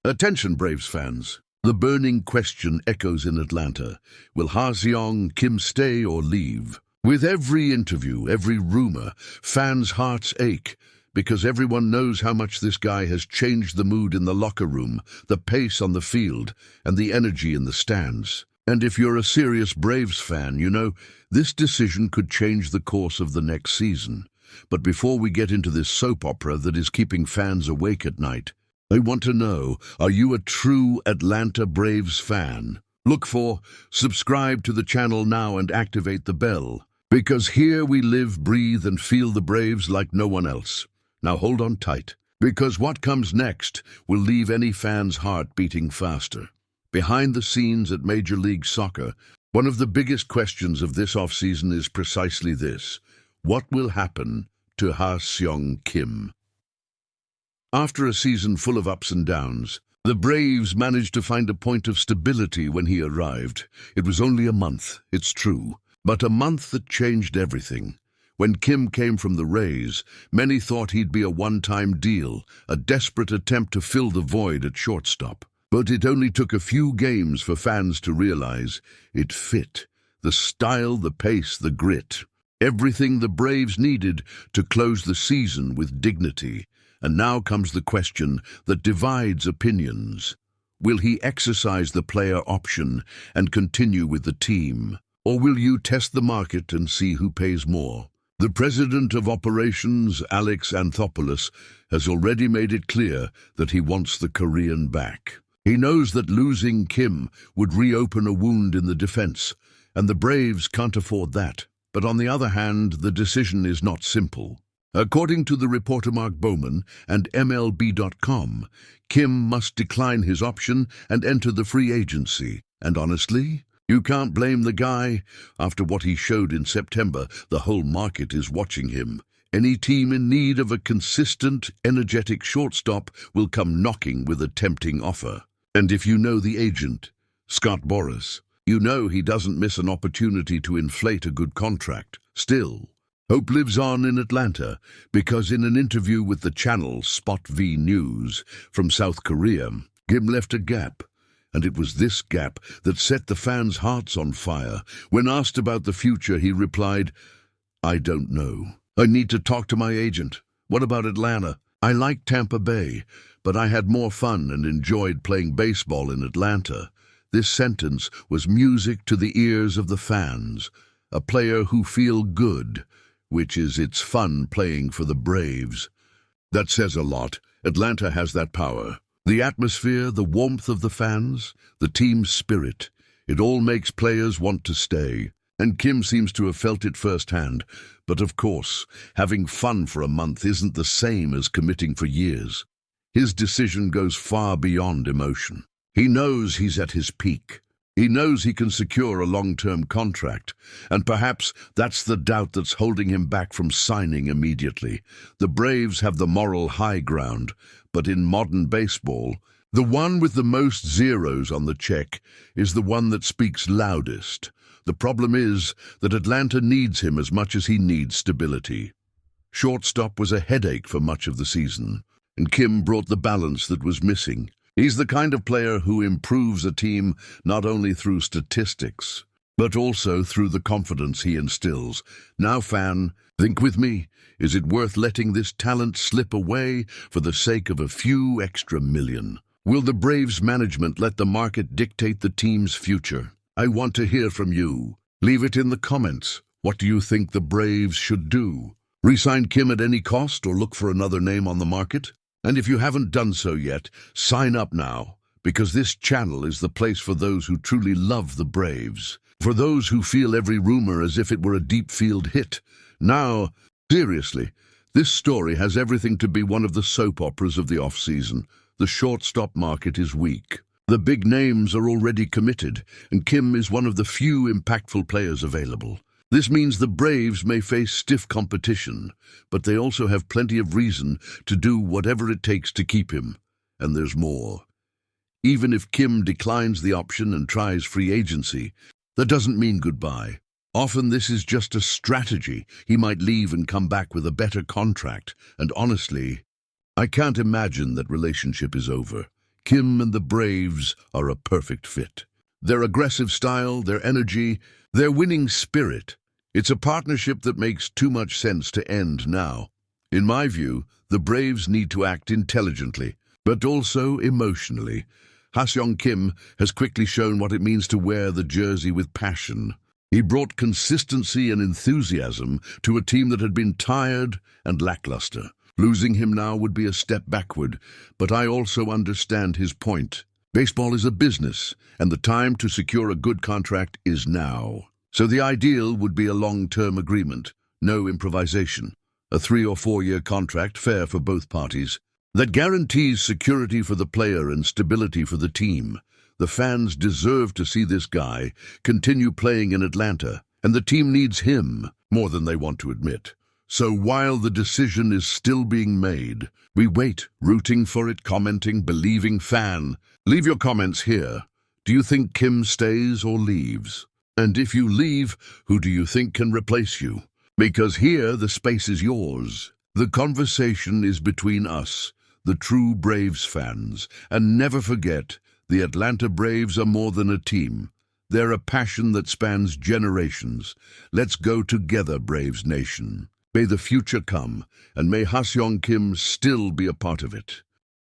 Attention, Braves fans. The burning question echoes in Atlanta. Will Ha-seong Kim stay or leave? With every interview, every rumor, fans' hearts ache because everyone knows how much this guy has changed the mood in the locker room, the pace on the field, and the energy in the stands. And if you're a serious Braves fan, you know, this decision could change the course of the next season. But before we get into this soap opera that is keeping fans awake at night, I want to know, are you a true Atlanta Braves fan? Look for subscribe to the channel now and activate the bell, because here we live, breathe, and feel the Braves like no one else. Now hold on tight, because what comes next will leave any fan's heart beating faster. Behind the scenes at Major League Soccer, one of the biggest questions of this offseason is precisely this: what will happen to Ha-seong Kim? After a season full of ups and downs, the Braves managed to find a point of stability when he arrived. It was only a month, it's true, but a month that changed everything. When Kim came from the Rays, many thought he'd be a one-time deal, a desperate attempt to fill the void at shortstop. But it only took a few games for fans to realize it fit. The style, the pace, the grit. Everything the Braves needed to close the season with dignity. And now comes the question that divides opinions. Will he exercise the player option and continue with the team? Or will you test the market and see who pays more? The president of operations, Alex Anthopoulos, has already made it clear that he wants the Korean back. He knows that losing Kim would reopen a wound in the defense, and the Braves can't afford that. But on the other hand, the decision is not simple. According to the reporter Mark Bowman and MLB.com, Kim must decline his option and enter the free agency. And honestly, you can't blame the guy. After what he showed in September, the whole market is watching him. Any team in need of a consistent, energetic shortstop will come knocking with a tempting offer. And if you know the agent, Scott Boras, you know he doesn't miss an opportunity to inflate a good contract. Still, hope lives on in Atlanta, because in an interview with the channel Spot V News from South Korea, Kim left a gap. And it was this gap that set the fans' hearts on fire. When asked about the future, he replied, "I don't know. I need to talk to my agent. What about Atlanta? I like Tampa Bay, but I had more fun and enjoyed playing baseball in Atlanta." This sentence was music to the ears of the fans. A player who feel good, which is it's fun playing for the Braves. That says a lot. Atlanta has that power. The atmosphere, the warmth of the fans, the team's spirit. It all makes players want to stay. And Kim seems to have felt it firsthand. But of course, having fun for a month isn't the same as committing for years. His decision goes far beyond emotion. He knows he's at his peak. He knows he can secure a long-term contract, and perhaps that's the doubt that's holding him back from signing immediately. The Braves have the moral high ground, but in modern baseball, the one with the most zeros on the check is the one that speaks loudest. The problem is that Atlanta needs him as much as he needs stability. Shortstop was a headache for much of the season, and Kim brought the balance that was missing. He's the kind of player who improves a team not only through statistics, but also through the confidence he instills. Now, fan, think with me. Is it worth letting this talent slip away for the sake of a few extra million? Will the Braves management let the market dictate the team's future? I want to hear from you. Leave it in the comments. What do you think the Braves should do? Re-sign Kim at any cost or look for another name on the market? And if you haven't done so yet, sign up now, because this channel is the place for those who truly love the Braves, for those who feel every rumor as if it were a deep field hit. Now, seriously, this story has everything to be one of the soap operas of the off-season. The shortstop market is weak. The big names are already committed, and Kim is one of the few impactful players available. This means the Braves may face stiff competition, but they also have plenty of reason to do whatever it takes to keep him. And there's more. Even if Kim declines the option and tries free agency, that doesn't mean goodbye. Often this is just a strategy. He might leave and come back with a better contract. And honestly, I can't imagine that relationship is over. Kim and the Braves are a perfect fit. Their aggressive style, their energy, their winning spirit. It's a partnership that makes too much sense to end now. In my view, the Braves need to act intelligently, but also emotionally. Ha-seong Kim has quickly shown what it means to wear the jersey with passion. He brought consistency and enthusiasm to a team that had been tired and lackluster. Losing him now would be a step backward, but I also understand his point. Baseball is a business, and the time to secure a good contract is now. So the ideal would be a long-term agreement, no improvisation. A 3 or 4 year contract, fair for both parties, that guarantees security for the player and stability for the team. The fans deserve to see this guy continue playing in Atlanta, and the team needs him more than they want to admit. So while the decision is still being made, we wait, rooting for it, commenting, believing fan. Leave your comments here. Do you think Kim stays or leaves? And if you leave, who do you think can replace you? Because here the space is yours. The conversation is between us, the true Braves fans. And never forget, the Atlanta Braves are more than a team. They're a passion that spans generations. Let's go together, Braves Nation. May the future come, and may Ha-seong Kim still be a part of it.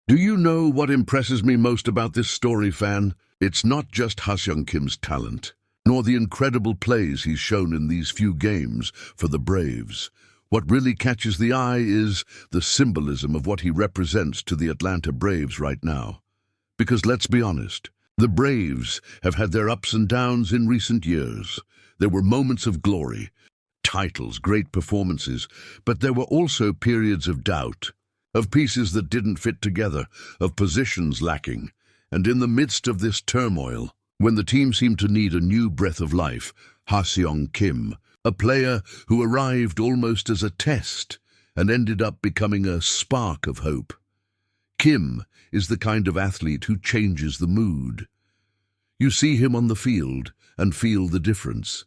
Do you know what impresses me most about this story, fan? It's not just Ha-seong Kim's talent, nor the incredible plays he's shown in these few games for the Braves. What really catches the eye is the symbolism of what he represents to the Atlanta Braves right now. Because let's be honest, the Braves have had their ups and downs in recent years. There were moments of glory, titles, great performances, but there were also periods of doubt, of pieces that didn't fit together, of positions lacking. And in the midst of this turmoil, when the team seemed to need a new breath of life, Ha-seong Kim, a player who arrived almost as a test and ended up becoming a spark of hope. Kim is the kind of athlete who changes the mood. You see him on the field and feel the difference.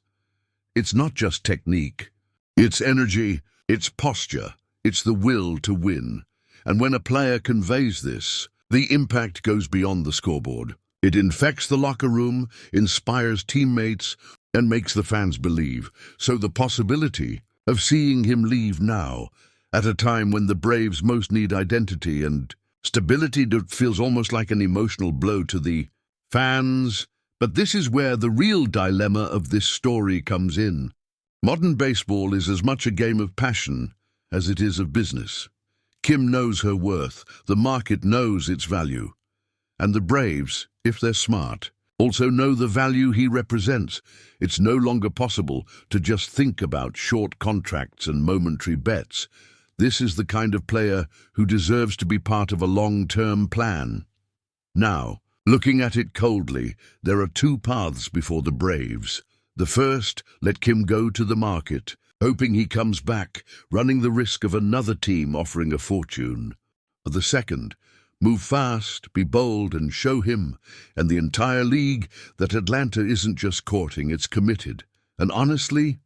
It's not just technique, it's energy, it's posture, it's the will to win. And when a player conveys this, the impact goes beyond the scoreboard. It infects the locker room, inspires teammates, and makes the fans believe. So the possibility of seeing him leave now, at a time when the Braves most need identity and stability, feels almost like an emotional blow to the fans. But this is where the real dilemma of this story comes in. Modern baseball is as much a game of passion as it is of business. Kim knows her worth, the market knows its value. And the Braves, if they're smart, also know the value he represents. It's no longer possible to just think about short contracts and momentary bets. This is the kind of player who deserves to be part of a long-term plan. Now, looking at it coldly, there are two paths before the Braves. The first, let Kim go to the market, hoping he comes back, running the risk of another team offering a fortune. The second, move fast, be bold, and show him and the entire league that Atlanta isn't just courting, it's committed. And honestly,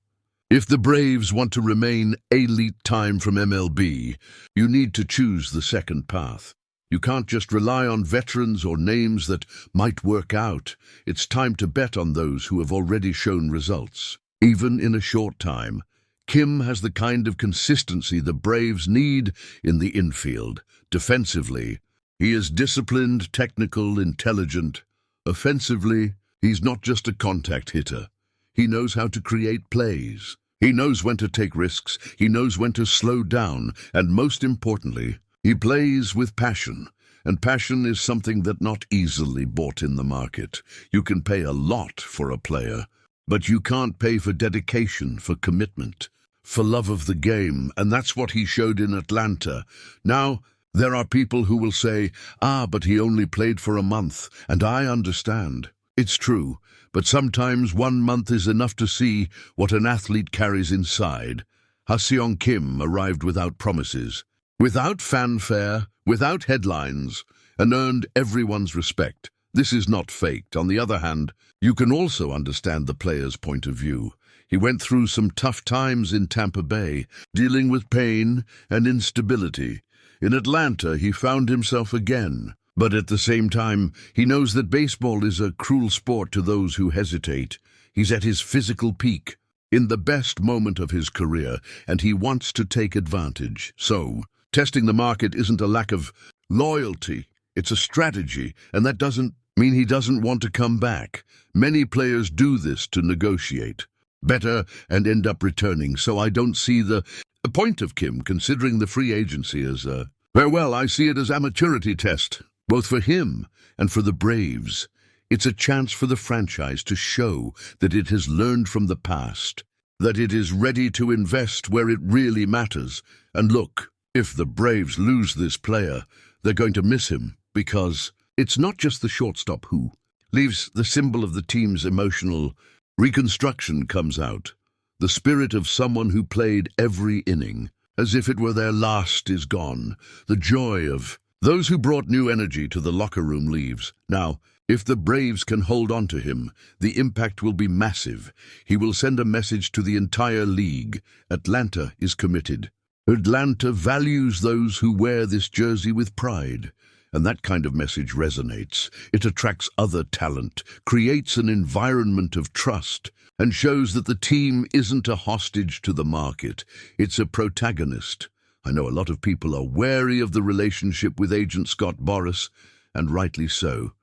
if the Braves want to remain elite time from MLB, you need to choose the second path. You can't just rely on veterans or names that might work out. It's time to bet on those who have already shown results. Even in a short time, Kim has the kind of consistency the Braves need in the infield. Defensively, he is disciplined, technical, intelligent. Offensively, he's not just a contact hitter. He knows how to create plays. He knows when to take risks. He knows when to slow down. And most importantly, he plays with passion. And passion is something that not easily bought in the market. You can pay a lot for a player, but you can't pay for dedication, for commitment, for love of the game. And that's what he showed in Atlanta. Now, there are people who will say, but he only played for a month. And I understand. It's true. But sometimes 1 month is enough to see what an athlete carries inside. Ha-seong Kim arrived without promises, without fanfare, without headlines, and earned everyone's respect. This is not faked. On the other hand, you can also understand the player's point of view. He went through some tough times in Tampa Bay, dealing with pain and instability. In Atlanta, he found himself again, But at the same time, he knows that baseball is a cruel sport to those who hesitate. He's at his physical peak, in the best moment of his career, and he wants to take advantage. So, testing the market isn't a lack of loyalty, it's a strategy, and that doesn't mean he doesn't want to come back. Many players do this to negotiate better and end up returning, so I don't see the point of Kim considering the free agency as a farewell. I see it as a maturity test, both for him and for the Braves. It's a chance for the franchise to show that it has learned from the past, that it is ready to invest where it really matters. And look, if the Braves lose this player, they're going to miss him, because it's not just the shortstop who leaves. The symbol of the team's emotional reconstruction comes out. The spirit of someone who played every inning, as if it were their last, is gone. The joy of those who brought new energy to the locker room leaves. Now, if the Braves can hold on to him, the impact will be massive. He will send a message to the entire league. Atlanta is committed. Atlanta values those who wear this jersey with pride. And that kind of message resonates. It attracts other talent, creates an environment of trust, and shows that the team isn't a hostage to the market. It's a protagonist. I know a lot of people are wary of the relationship with agent Scott Boras, and rightly so.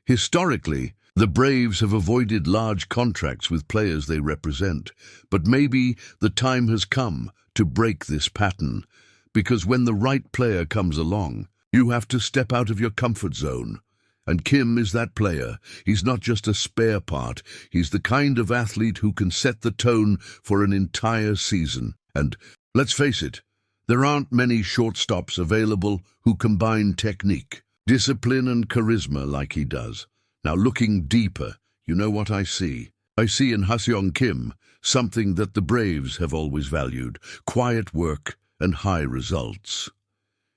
Historically, the Braves have avoided large contracts with players they represent, but maybe the time has come to break this pattern, because when the right player comes along, you have to step out of your comfort zone. And Kim is that player. He's not just a spare part. He's the kind of athlete who can set the tone for an entire season. And let's face it, there aren't many shortstops available who combine technique, discipline and charisma like he does. Now, looking deeper, you know what I see? I see in Ha-Seong Kim something that the Braves have always valued: quiet work and high results.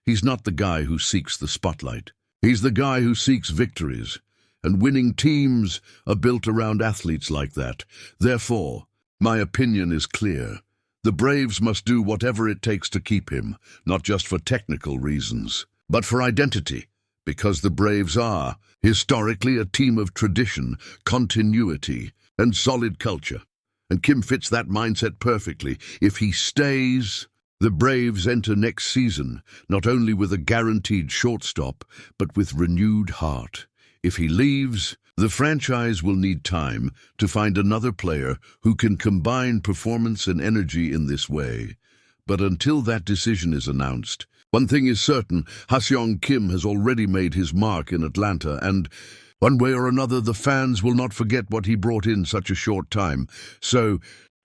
He's not the guy who seeks the spotlight. He's the guy who seeks victories, and winning teams are built around athletes like that. Therefore, my opinion is clear. The Braves must do whatever it takes to keep him, not just for technical reasons, but for identity, because the Braves are, historically, a team of tradition, continuity, and solid culture. And Kim fits that mindset perfectly. If he stays, the Braves enter next season not only with a guaranteed shortstop, but with renewed heart. If he leaves, the franchise will need time to find another player who can combine performance and energy in this way. But until that decision is announced, one thing is certain: Ha-Seong Kim has already made his mark in Atlanta, and one way or another, the fans will not forget what he brought in such a short time. So,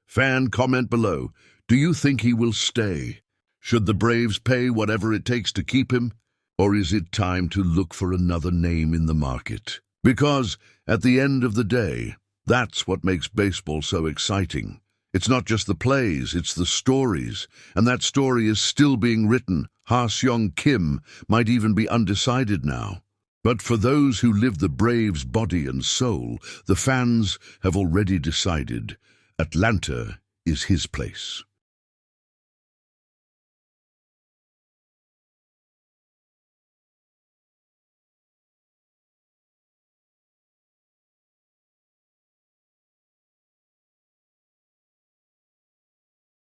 fan, comment below. Do you think he will stay? Should the Braves pay whatever it takes to keep him? Or is it time to look for another name in the market? Because, at the end of the day, that's what makes baseball so exciting. It's not just the plays, it's the stories. And that story is still being written. Ha-Seong Kim might even be undecided now. But for those who live the Braves' body and soul, the fans have already decided. Atlanta is his place.